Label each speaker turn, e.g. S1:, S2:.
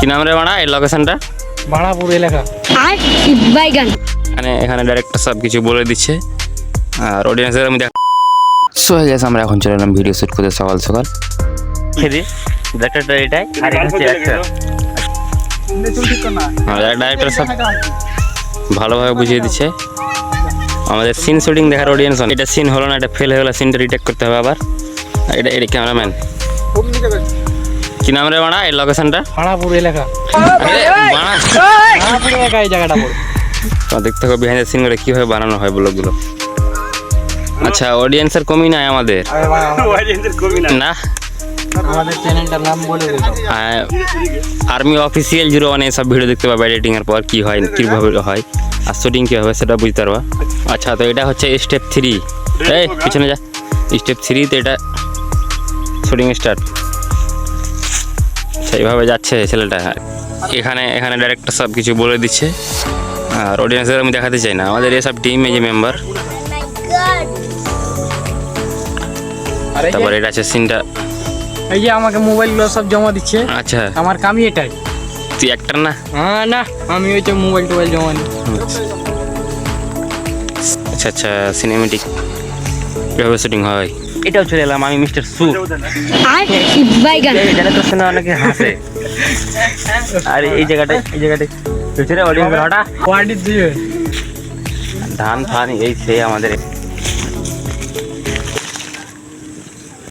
S1: কি নাম রে বাড়া এই লোকেশনটা?
S2: বাড়াপুর এলাকা।
S1: এখানে ডাইরেক্টর সব কিছু বলে দিচ্ছে আর অডিয়েন্সের আমি সো গাইস আমরা এখন চলে এলাম ভিডিও শুট করতে সকাল সকাল। খেদি ডাইরেক্টরটা এটাই আর এটা হচ্ছে অ্যাক্টর। ডাইরেক্টর সব ভালোভাবে বুঝিয়ে দিচ্ছে আমাদের সিন শুটিং দেখার অডিয়েন্স। এটা সিন হলো না, এটা ফেল হয়ে গেলো, সিনটা রিটেক করতে হবে আবার। এটা ক্যামেরাম্যান। কি নাম রে বাড়া এই লোকেশনটা?
S2: বাড়াপুর এলাকা। বাড়াপুর এলাকা এই জায়গাটা পড়ে।
S1: দেখতে হবে বিহাইন্ড দ্য সিন করে কীভাবে বানানো হয় ব্লগগুলো। আচ্ছা অডিয়েন্সের কমি নাই আমাদের না,
S2: আমাদের চ্যানেলটার নাম বলে দিও।
S1: আর্মি অফিসিয়াল 01 সব ভিডিও দেখতে পাবে এডিটিংয়ের পর কী হয় কীভাবে হয় আর শুটিং কী হবে সেটা বুঝতে পারবা। আচ্ছা তো এটা হচ্ছে স্টেপ 3। এই পিছনে যা, স্টেপ 3তে এটা শুটিং স্টার্ট। সেইভাবে যাচ্ছে ছেলেটা। এখানে ডাইরেক্টর সব কিছু বলে দিচ্ছে আর অডিয়েন্সের আমি দেখাতে চাই না। আমাদের এসব টিম এই যে মেম্বার। তারপর এটা আছে সিনটা।
S2: এই যে আমাকে মোবাইলগুলো সব জমা দিচ্ছে।
S1: আচ্ছা
S2: আমার কামই এটাই।
S1: তুই অ্যাক্টর না?
S2: হ্যাঁ না, আমি ওই যে মোবাইল টোবাইল জমা নিই।
S1: আচ্ছা আচ্ছা সিনেমেটিক কীভাবে শুটিং হয় এটাও চলে এলাম আমি মিস্টার সু। এটা তো শুনে অনেকে হাসে আর এই জায়গাটায় অডিয়েন্স হঠাৎ
S2: কোয়ালিটি দিয়ে
S1: ধান ফান এই সে আমাদের